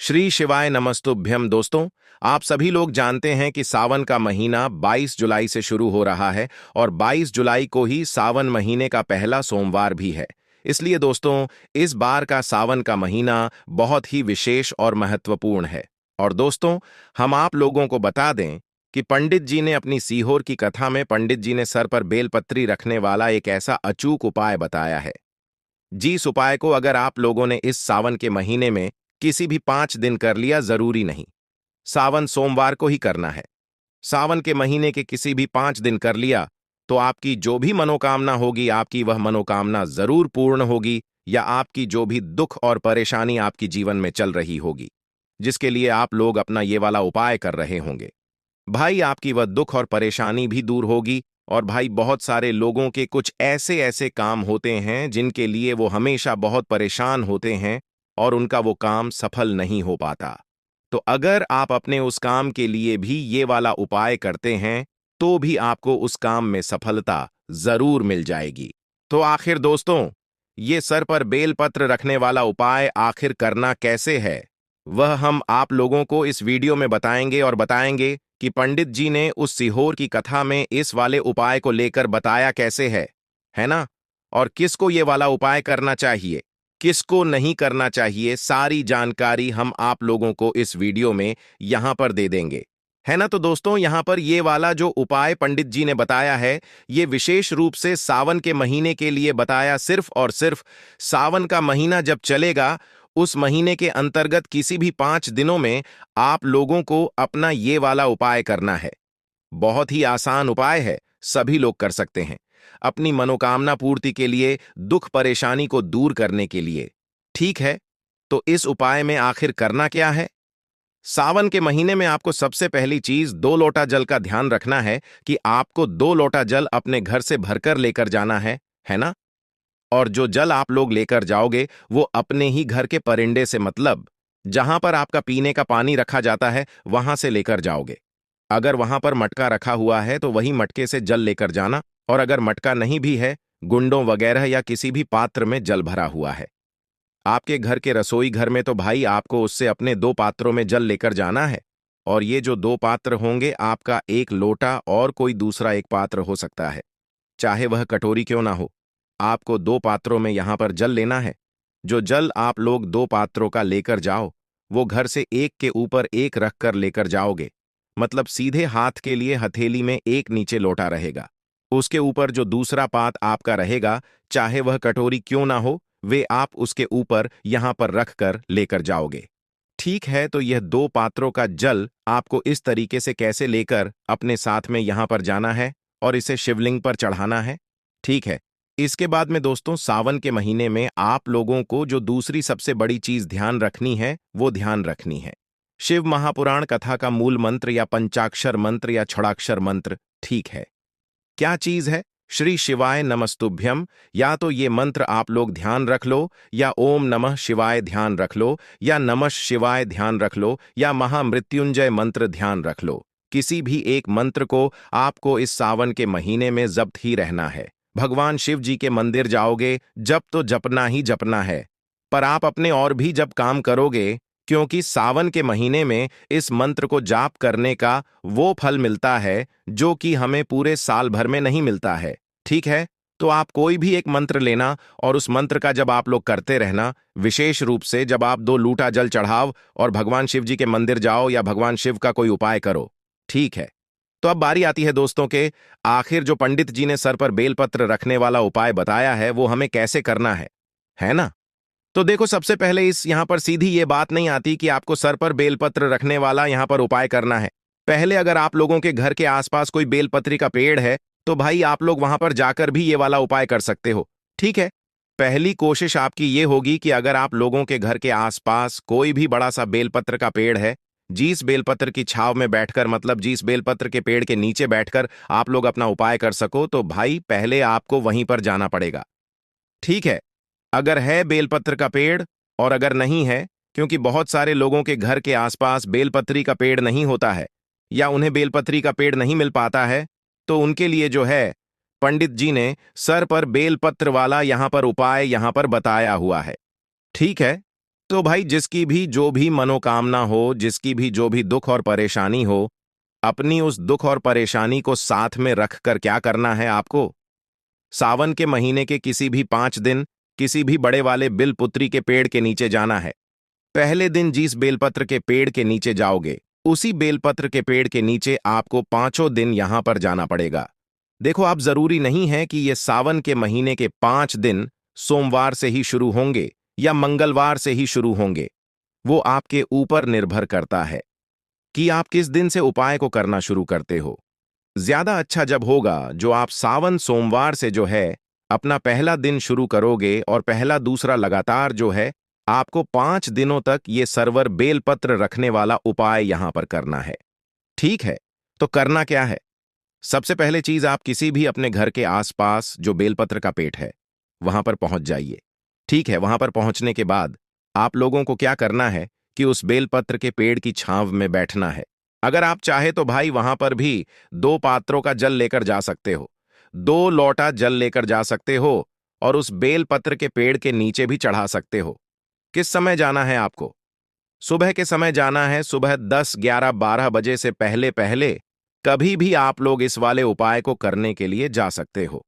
श्री शिवाय नमस्तुभ्यम। दोस्तों, आप सभी लोग जानते हैं कि सावन का महीना 22 जुलाई से शुरू हो रहा है और 22 जुलाई को ही सावन महीने का पहला सोमवार भी है। इसलिए दोस्तों, इस बार का सावन का महीना बहुत ही विशेष और महत्वपूर्ण है। और दोस्तों, हम आप लोगों को बता दें कि पंडित जी ने अपनी सीहोर की कथा में पंडित जी ने सर पर बेलपत्री रखने वाला एक ऐसा अचूक उपाय बताया है। जिस उपाय को अगर आप लोगों ने इस सावन के महीने में किसी भी 5 दिन कर लिया, जरूरी नहीं सावन सोमवार को ही करना है। सावन के महीने के किसी भी 5 दिन कर लिया तो आपकी जो भी मनोकामना होगी, आपकी वह मनोकामना जरूर पूर्ण होगी, या आपकी जो भी दुख और परेशानी आपकी जीवन में चल रही होगी, जिसके लिए आप लोग अपना ये वाला उपाय कर रहे होंगे, भाई आपकी वह दुख और परेशानी भी दूर होगी। और भाई, बहुत सारे लोगों के कुछ ऐसे ऐसे काम होते हैं जिनके लिए वो हमेशा बहुत परेशान होते हैं और उनका वो काम सफल नहीं हो पाता। तो अगर आप अपने उस काम के लिए भी ये वाला उपाय करते हैं तो भी आपको उस काम में सफलता जरूर मिल जाएगी। तो आखिर दोस्तों, ये सर पर बेलपत्र रखने वाला उपाय आखिर करना कैसे है, वह हम आप लोगों को इस वीडियो में बताएंगे और बताएंगे कि पंडित जी ने उस सीहोर की कथा में इस वाले उपाय को लेकर बताया कैसे है ना? और किसको ये वाला उपाय करना चाहिए, किसको नहीं करना चाहिए, सारी जानकारी हम आप लोगों को इस वीडियो में यहां पर दे देंगे, है ना? तो दोस्तों, यहां पर ये वाला जो उपाय पंडित जी ने बताया है, ये विशेष रूप से सावन के महीने के लिए बताया, सिर्फ और सिर्फ सावन का महीना जब चलेगा उस महीने के अंतर्गत किसी भी 5 दिनों में आप लोगों को अपना ये वाला उपाय करना है। बहुत ही आसान उपाय है, सभी लोग कर सकते हैं अपनी मनोकामना पूर्ति के लिए, दुख परेशानी को दूर करने के लिए। ठीक है, तो इस उपाय में आखिर करना क्या है? सावन के महीने में आपको सबसे पहली चीज 2 लोटा जल का ध्यान रखना है कि आपको 2 लोटा जल अपने घर से भरकर लेकर जाना है ना? और जो जल आप लोग लेकर जाओगे वो अपने ही घर के परिंडे से, मतलब जहां पर आपका पीने का पानी रखा जाता है वहां से लेकर जाओगे। अगर वहां पर मटका रखा हुआ है तो वही मटके से जल लेकर जाना, और अगर मटका नहीं भी है, गुंडों वगैरह या किसी भी पात्र में जल भरा हुआ है आपके घर के रसोई घर में, तो भाई आपको उससे अपने 2 पात्रों में जल लेकर जाना है। और ये जो 2 पात्र होंगे, आपका 1 लोटा और कोई दूसरा एक पात्र हो सकता है, चाहे वह कटोरी क्यों ना हो। आपको 2 पात्रों में यहां पर जल लेना है। जो जल आप लोग 2 पात्रों का लेकर जाओ, वो घर से एक के ऊपर एक रख कर लेकर जाओगे, मतलब सीधे हाथ के लिए हथेली में एक नीचे लोटा रहेगा, उसके ऊपर जो दूसरा पात आपका रहेगा, चाहे वह कटोरी क्यों ना हो, वे आप उसके ऊपर यहां पर रख कर लेकर जाओगे। ठीक है, तो यह 2 पात्रों का जल आपको इस तरीके से कैसे लेकर अपने साथ में यहां पर जाना है और इसे शिवलिंग पर चढ़ाना है। ठीक है, इसके बाद में दोस्तों, सावन के महीने में आप लोगों को जो दूसरी सबसे बड़ी चीज ध्यान रखनी है, वो ध्यान रखनी है शिव महापुराण कथा का मूल मंत्र या पंचाक्षर मंत्र या छड़ाक्षर मंत्र। ठीक है, क्या चीज है? श्री शिवाय नमस्तुभ्यम। या तो ये मंत्र आप लोग ध्यान रख लो, या ओम नमः शिवाय ध्यान रख लो, या नमः शिवाय ध्यान रख लो, या महामृत्युंजय मंत्र ध्यान रख लो। किसी भी एक मंत्र को आपको इस सावन के महीने में जप्त ही रहना है। भगवान शिव जी के मंदिर जाओगे, जप तो जपना ही जपना है, पर आप अपने और भी जब काम करोगे, क्योंकि सावन के महीने में इस मंत्र को जाप करने का वो फल मिलता है जो कि हमें पूरे साल भर में नहीं मिलता है। ठीक है, तो आप कोई भी एक मंत्र लेना और उस मंत्र का जब आप लोग करते रहना, विशेष रूप से जब आप 2 लोटा जल चढ़ाओ और भगवान शिव जी के मंदिर जाओ या भगवान शिव का कोई उपाय करो। ठीक है, तो अब बारी आती है दोस्तों के आखिर जो पंडित जी ने सर पर बेलपत्र रखने वाला उपाय बताया है, वो हमें कैसे करना है ना? तो देखो, सबसे पहले इस यहां पर सीधी ये बात नहीं आती कि आपको सर पर बेलपत्र रखने वाला यहां पर उपाय करना है। पहले अगर आप लोगों के घर के आसपास कोई बेलपत्री का पेड़ है तो भाई आप लोग वहां पर जाकर भी ये वाला उपाय कर सकते हो। ठीक है, पहली कोशिश आपकी ये होगी कि अगर आप लोगों के घर के आसपास कोई भी बड़ा सा बेलपत्र का पेड़ है, जिस बेलपत्र की छाव में बैठकर, मतलब जिस बेलपत्र के पेड़ के नीचे बैठकर आप लोग अपना उपाय कर सको, तो भाई पहले आपको वहीं पर जाना पड़ेगा। ठीक है, अगर है बेलपत्र का पेड़, और अगर नहीं है, क्योंकि बहुत सारे लोगों के घर के आसपास बेलपत्री का पेड़ नहीं होता है या उन्हें बेलपत्री का पेड़ नहीं मिल पाता है, तो उनके लिए जो है, पंडित जी ने सर पर बेलपत्र वाला यहां पर उपाय यहां पर बताया हुआ है। ठीक है, तो भाई जिसकी भी जो भी मनोकामना हो, जिसकी भी जो भी दुख और परेशानी हो, अपनी उस दुख और परेशानी को साथ में रखकर क्या करना है आपको? सावन के महीने के किसी भी 5 दिन किसी भी बड़े वाले बिलपुत्री के पेड़ के नीचे जाना है। पहले दिन जिस बेलपत्र के पेड़ के नीचे जाओगे, उसी बेलपत्र के पेड़ के नीचे आपको 5 दिन यहां पर जाना पड़ेगा। देखो, आप जरूरी नहीं है कि ये सावन के महीने के 5 दिन सोमवार से ही शुरू होंगे या मंगलवार से ही शुरू होंगे। वो आपके ऊपर निर्भर करता है कि आप किस दिन से उपाय को करना शुरू करते हो। ज्यादा अच्छा जब होगा जो आप सावन सोमवार से जो है अपना पहला दिन शुरू करोगे, और पहला दूसरा लगातार जो है आपको 5 दिनों तक ये सरवर बेलपत्र रखने वाला उपाय यहां पर करना है। ठीक है, तो करना क्या है? सबसे पहले चीज, आप किसी भी अपने घर के आसपास जो बेलपत्र का पेड़ है वहां पर पहुंच जाइए। ठीक है, वहां पर पहुंचने के बाद आप लोगों को क्या करना है कि उस बेलपत्र के पेड़ की छांव में बैठना है। अगर आप चाहे तो भाई वहां पर भी 2 पात्रों का जल लेकर जा सकते हो, 2 लोटा जल लेकर जा सकते हो, और उस बेलपत्र के पेड़ के नीचे भी चढ़ा सकते हो। किस समय जाना है आपको? सुबह के समय जाना है। सुबह 10, 11, 12 बजे से पहले पहले कभी भी आप लोग इस वाले उपाय को करने के लिए जा सकते हो।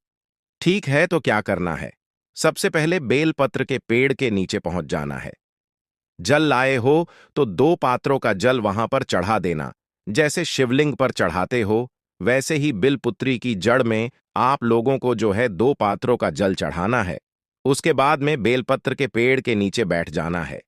ठीक है, तो क्या करना है? सबसे पहले बेलपत्र के पेड़ के नीचे पहुंच जाना है। जल लाए हो तो 2 पात्रों का जल वहां पर चढ़ा देना। जैसे शिवलिंग पर चढ़ाते हो, वैसे ही बिलपुत्री की जड़ में आप लोगों को जो है 2 पात्रों का जल चढ़ाना है। उसके बाद में बेलपत्र के पेड़ के नीचे बैठ जाना है।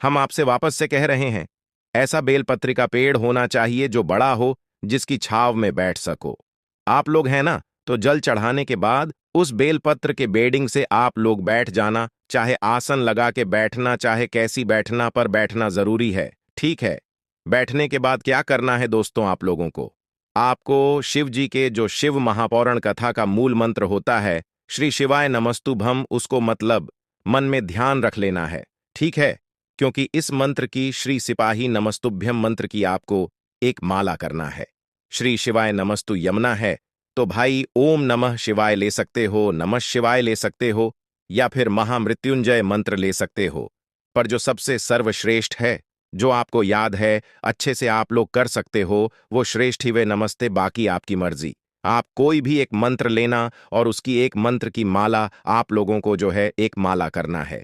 हम आपसे वापस से कह रहे हैं, ऐसा बेलपत्री का पेड़ होना चाहिए जो बड़ा हो, जिसकी छाव में बैठ सको। आप लोग हैं ना, तो जल चढ़ाने के बाद उस बेलपत्र के बेडिंग से आप लोग बैठ जाना। चाहे आसन लगा के बैठना, चाहे कैसी बैठना, पर बैठना जरूरी है। ठीक है, बैठने के बाद क्या करना है दोस्तों? आप लोगों को आपको शिव जी के जो शिव महापौराण कथा का मूल मंत्र होता है, श्री शिवाय नमस्तुभम, उसको मतलब मन में ध्यान रख लेना है। ठीक है, क्योंकि इस मंत्र की, श्री सिपाही नमस्तुभ्यम मंत्र की, आपको एक माला करना है। श्री शिवाय नमस्तु यमुना है, तो भाई ओम नमः शिवाय ले सकते हो, नमः शिवाय ले सकते हो, या फिर महामृत्युंजय मंत्र ले सकते हो। पर जो सबसे सर्वश्रेष्ठ है, जो आपको याद है, अच्छे से आप लोग कर सकते हो, वो श्रेष्ठ ही वे नमस्ते। बाकी आपकी मर्जी, आप कोई भी एक मंत्र लेना और उसकी एक मंत्र की माला आप लोगों को जो है एक माला करना है।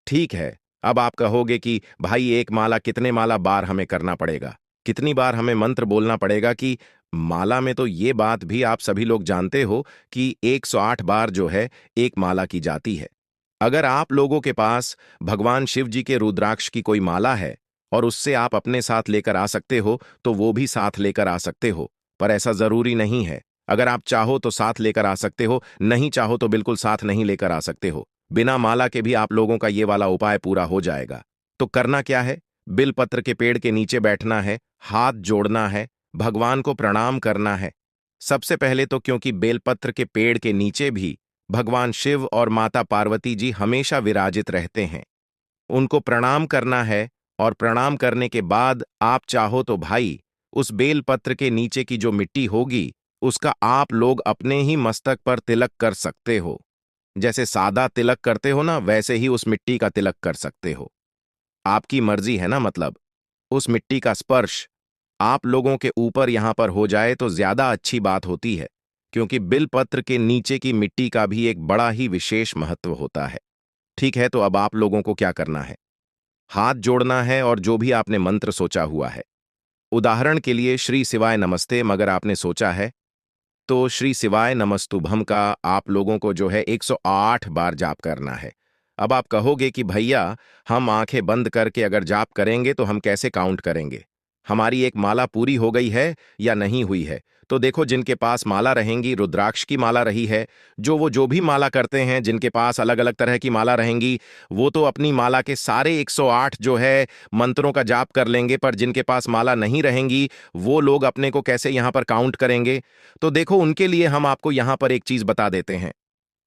ठीक है, अब आप कहोगे कि भाई एक माला कितने माला बार हमें करना पड़ेगा, कितनी बार हमें मंत्र बोलना पड़ेगा? कि माला में तो ये बात भी आप सभी लोग जानते हो कि 108 बार जो है एक माला की जाती है। अगर आप लोगों के पास भगवान शिव जी के रुद्राक्ष की कोई माला है और उससे आप अपने साथ लेकर आ सकते हो, तो वो भी साथ लेकर आ सकते हो, पर ऐसा जरूरी नहीं है। अगर आप चाहो तो साथ लेकर आ सकते हो, नहीं चाहो तो बिल्कुल साथ नहीं लेकर आ सकते हो। बिना माला के भी आप लोगों का ये वाला उपाय पूरा हो जाएगा। तो करना क्या है? बिलपत्र के पेड़ के नीचे बैठना है, हाथ जोड़ना है, भगवान को प्रणाम करना है। सबसे पहले तो क्योंकि बेलपत्र के पेड़ के नीचे भी भगवान शिव और माता पार्वती जी हमेशा विराजित रहते हैं, उनको प्रणाम करना है। और प्रणाम करने के बाद आप चाहो तो भाई उस बेलपत्र के नीचे की जो मिट्टी होगी, उसका आप लोग अपने ही मस्तक पर तिलक कर सकते हो। जैसे सादा तिलक करते हो ना, वैसे ही उस मिट्टी का तिलक कर सकते हो। आपकी मर्जी है ना, मतलब उस मिट्टी का स्पर्श आप लोगों के ऊपर यहां पर हो जाए तो ज्यादा अच्छी बात होती है, क्योंकि बिलपत्र के नीचे की मिट्टी का भी एक बड़ा ही विशेष महत्व होता है। ठीक है, तो अब आप लोगों को क्या करना है? हाथ जोड़ना है और जो भी आपने मंत्र सोचा हुआ है, उदाहरण के लिए श्री शिवाय नमस्ते मगर आपने सोचा है, तो श्री शिवाय नमस्तुभम का आप लोगों को जो है 108 बार जाप करना है। अब आप कहोगे कि भैया हम आंखें बंद करके अगर जाप करेंगे तो हम कैसे काउंट करेंगे? हमारी एक माला पूरी हो गई है या नहीं हुई है? तो देखो, जिनके पास माला रहेंगी, रुद्राक्ष की माला रही है, जो भी माला करते हैं, जिनके पास अलग अलग तरह की माला रहेंगी, वो तो अपनी माला के सारे 108 जो है मंत्रों का जाप कर लेंगे। पर जिनके पास माला नहीं रहेंगी, वो लोग अपने को कैसे यहां पर काउंट करेंगे? तो देखो, उनके लिए हम आपको यहां पर एक चीज बता देते हैं।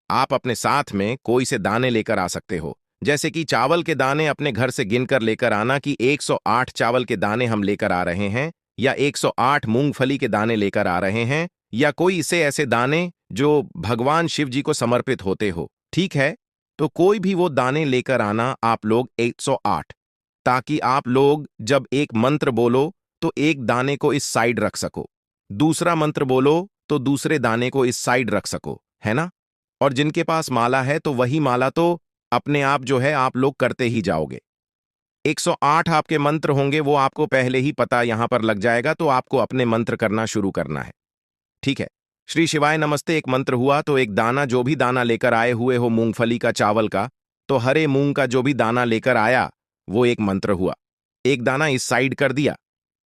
आप अपने साथ में कोई से दाने लेकर आ सकते हो। जैसे कि चावल के दाने अपने घर से गिनकर लेकर आना कि 108 चावल के दाने हम लेकर आ रहे हैं, या 108 मूंगफली के दाने लेकर आ रहे हैं, या कोई इसे ऐसे दाने जो भगवान शिव जी को समर्पित होते हो। ठीक है, तो कोई भी वो दाने लेकर आना आप लोग 108, ताकि आप लोग जब एक मंत्र बोलो तो एक दाने को इस साइड रख सको, दूसरा मंत्र बोलो तो दूसरे दाने को इस साइड रख सको, है ना। और जिनके पास माला है तो वही माला तो अपने आप जो है आप लोग करते ही जाओगे। 108 आपके मंत्र होंगे, वो आपको पहले ही पता यहां पर लग जाएगा, तो आपको अपने मंत्र करना शुरू करना है। ठीक है। श्री शिवाय नमस्ते एक मंत्र हुआ, तो एक दाना, जो भी दाना लेकर आए हुए हो मूंगफली का, चावल का, तो हरे मूंग का जो भी दाना लेकर आया वो एक मंत्र हुआ। एक दाना इस साइड कर दिया,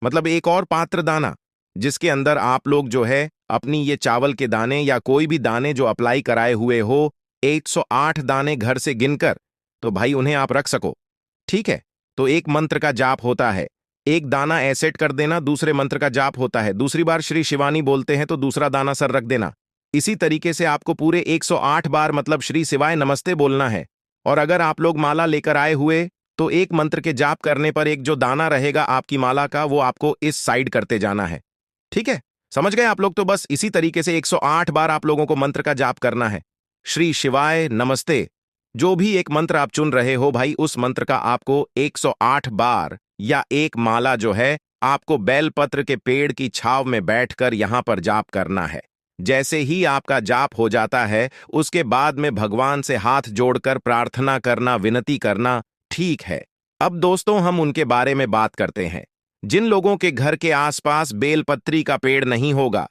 मतलब एक और पात्र दाना जिसके अंदर आप लोग जो है अपनी ये चावल के दाने या कोई भी दाने जो अप्लाई कराए हुए हो, 108 दाने घर से गिनकर, तो भाई उन्हें आप रख सको। ठीक है। तो एक मंत्र का जाप होता है, एक दाना ऐसेट कर देना, दूसरे मंत्र का जाप होता है, दूसरी बार श्री शिवानी बोलते हैं तो दूसरा दाना सर रख देना। इसी तरीके से आपको पूरे 108 बार मतलब श्री शिवाय नमस्ते बोलना है। और अगर आप लोग माला लेकर आए हुए तो एक मंत्र के जाप करने पर एक जो दाना रहेगा आपकी माला का वो आपको इस साइड करते जाना है। ठीक है, समझ गए आप लोग। तो बस इसी तरीके से 108 बार आप लोगों को मंत्र का जाप करना है। श्री शिवाय नमस्ते, जो भी एक मंत्र आप चुन रहे हो भाई, उस मंत्र का आपको 108 बार या एक माला जो है आपको बेलपत्र के पेड़ की छांव में बैठकर यहां पर जाप करना है। जैसे ही आपका जाप हो जाता है उसके बाद में भगवान से हाथ जोड़कर प्रार्थना करना, विनती करना। ठीक है। अब दोस्तों हम उनके बारे में बात करते हैं जिन लोगों के घर के आसपास बेलपत्री का पेड़ नहीं होगा,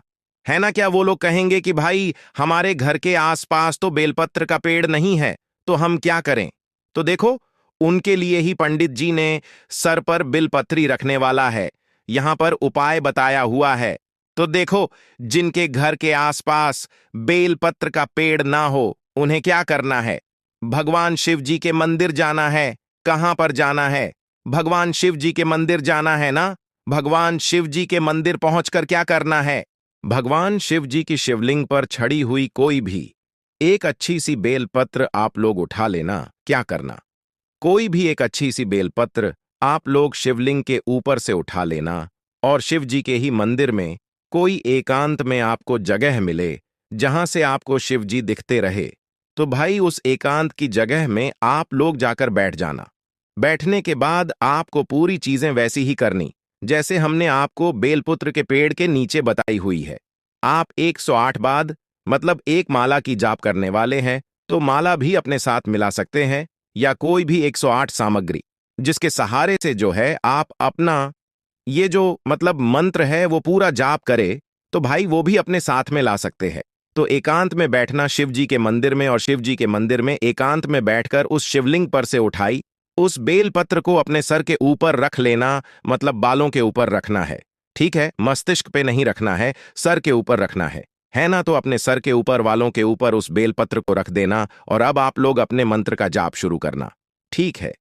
है ना। क्या वो लोग कहेंगे कि भाई हमारे घर के आसपास तो बेलपत्र का पेड़ नहीं है, तो हम क्या करें। तो देखो, उनके लिए ही पंडित जी ने सर पर बिलपत्री रखने वाला है, यहां पर उपाय बताया हुआ है। तो देखो, जिनके घर के आसपास बेलपत्र का पेड़ ना हो उन्हें क्या करना है, भगवान शिव जी के मंदिर जाना है। कहां पर जाना है, भगवान शिव जी के मंदिर जाना है ना। भगवान शिव जी के मंदिर पहुंचकर क्या करना है, भगवान शिव जी की शिवलिंग पर छड़ी हुई कोई भी एक अच्छी सी बेलपत्र आप लोग उठा लेना। क्या करना, कोई भी एक अच्छी सी बेलपत्र आप लोग शिवलिंग के ऊपर से उठा लेना और शिव जी के ही मंदिर में कोई एकांत में आपको जगह मिले जहां से आपको शिव जी दिखते रहे, तो भाई उस एकांत की जगह में आप लोग जाकर बैठ जाना। बैठने के बाद आपको पूरी चीजें वैसी ही करनी जैसे हमने आपको बेलपुत्र के पेड़ के नीचे बताई हुई है। आप 108 बाद मतलब एक माला की जाप करने वाले हैं तो माला भी अपने साथ मिला सकते हैं, या कोई भी 108 सामग्री जिसके सहारे से जो है आप अपना ये जो मतलब मंत्र है वो पूरा जाप करे, तो भाई वो भी अपने साथ में ला सकते हैं। तो एकांत में बैठना शिव जी के मंदिर में, और शिव जी के मंदिर में एकांत में बैठकर उस शिवलिंग पर से उठाई उस बेलपत्र को अपने सर के ऊपर रख लेना, मतलब बालों के ऊपर रखना है। ठीक है, मस्तिष्क पे नहीं रखना है, सर के ऊपर रखना है ना। तो अपने सर के ऊपर, वालों के ऊपर उस बेलपत्र को रख देना और अब आप लोग अपने मंत्र का जाप शुरू करना। ठीक है।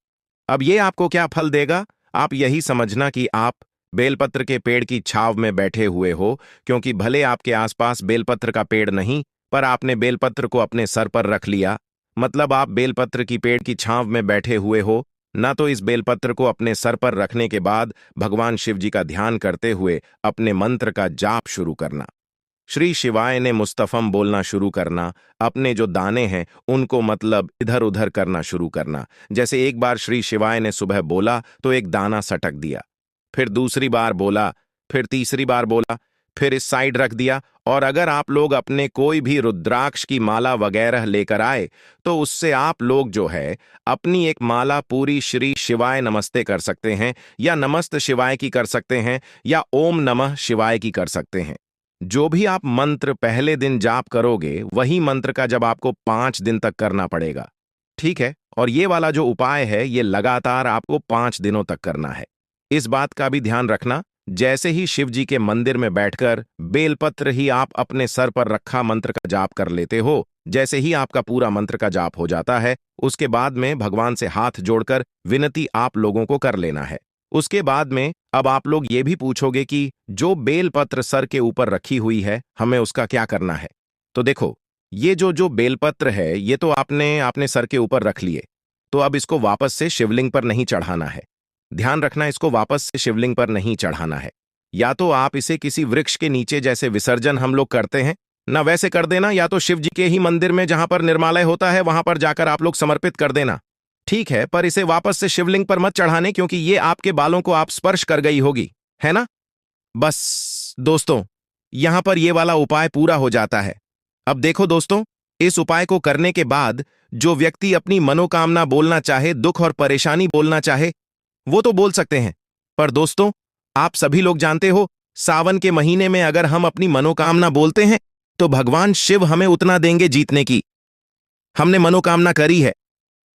अब ये आपको क्या फल देगा, आप यही समझना कि आप बेलपत्र के पेड़ की छाव में बैठे हुए हो, क्योंकि भले आपके आसपास बेलपत्र का पेड़ नहीं, पर आपने बेलपत्र को अपने सर पर रख लिया, मतलब आप बेलपत्र की पेड़ की छांव में बैठे हुए हो ना। तो इस बेलपत्र को अपने सर पर रखने के बाद भगवान शिव जी का ध्यान करते हुए अपने मंत्र का जाप शुरू करना। श्री शिवाय ने मुस्तफम बोलना शुरू करना, अपने जो दाने हैं उनको मतलब इधर उधर करना शुरू करना। जैसे एक बार श्री शिवाय ने सुबह बोला तो एक दाना सटक दिया, फिर दूसरी बार बोला, फिर तीसरी बार बोला, फिर इस साइड रख दिया। और अगर आप लोग अपने कोई भी रुद्राक्ष की माला वगैरह लेकर आए तो उससे आप लोग जो है अपनी एक माला पूरी श्री शिवाय नमस्ते कर सकते हैं, या नमस्त शिवाय की कर सकते हैं, या ओम नमः शिवाय की कर सकते हैं। जो भी आप मंत्र पहले दिन जाप करोगे वही मंत्र का जब आपको 5 दिन तक करना पड़ेगा। ठीक है। और ये वाला जो उपाय है ये लगातार आपको 5 दिनों तक करना है। इस बात का भी ध्यान रखना, जैसे ही शिव जी के मंदिर में बैठकर बेलपत्र ही आप अपने सर पर रखा मंत्र का जाप कर लेते हो, जैसे ही आपका पूरा मंत्र का जाप हो जाता है उसके बाद में भगवान से हाथ जोड़कर विनती आप लोगों को कर लेना है। उसके बाद में अब आप लोग ये भी पूछोगे कि जो बेलपत्र सर के ऊपर रखी हुई है हमें उसका क्या करना है। तो देखो, ये जो बेलपत्र है ये तो आपने सर के ऊपर रख लिए, तो अब इसको वापस से शिवलिंग पर नहीं चढ़ाना है। ध्यान रखना, इसको वापस से शिवलिंग पर नहीं चढ़ाना है। या तो आप इसे किसी वृक्ष के नीचे, जैसे विसर्जन हम लोग करते हैं ना वैसे कर देना, या तो शिव जी के ही मंदिर में जहां पर निर्मालय होता है वहां पर जाकर आप लोग समर्पित कर देना। ठीक है, पर इसे वापस से शिवलिंग पर मत चढ़ाने, क्योंकि ये आपके बालों को आप स्पर्श कर गई होगी, है ना? बस दोस्तों, यहां पर ये वाला उपाय पूरा हो जाता है। अब देखो दोस्तों, इस उपाय को करने के बाद जो व्यक्ति अपनी मनोकामना बोलना चाहे, दुख और परेशानी बोलना चाहे, वो तो बोल सकते हैं। पर दोस्तों, आप सभी लोग जानते हो, सावन के महीने में अगर हम अपनी मनोकामना बोलते हैं तो भगवान शिव हमें उतना देंगे जीतने की। हमने मनोकामना करी है,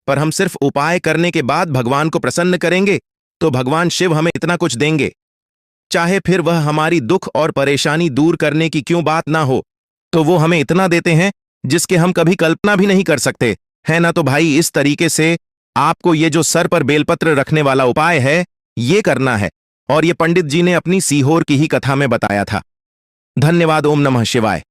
पर हम सिर्फ उपाय करने के बाद भगवान को प्रसन्न करेंगे तो भगवान शिव हमें इतना कुछ देंगे। चाहे फिर वह हमारी दुख और परेशानी दूर करने की क्यों बात ना हो, तो वो हमें इतना देते हैं जिसके हम कभी कल्पना भी नहीं कर सकते, है ना? तो भाई, इस तरीके से आपको ये जो सर पर बेलपत्र रखने वाला उपाय है, ये करना है। और ये पंडित जी ने अपनी सीहोर की ही कथा में बताया था। धन्यवाद। ओम नमः शिवाय।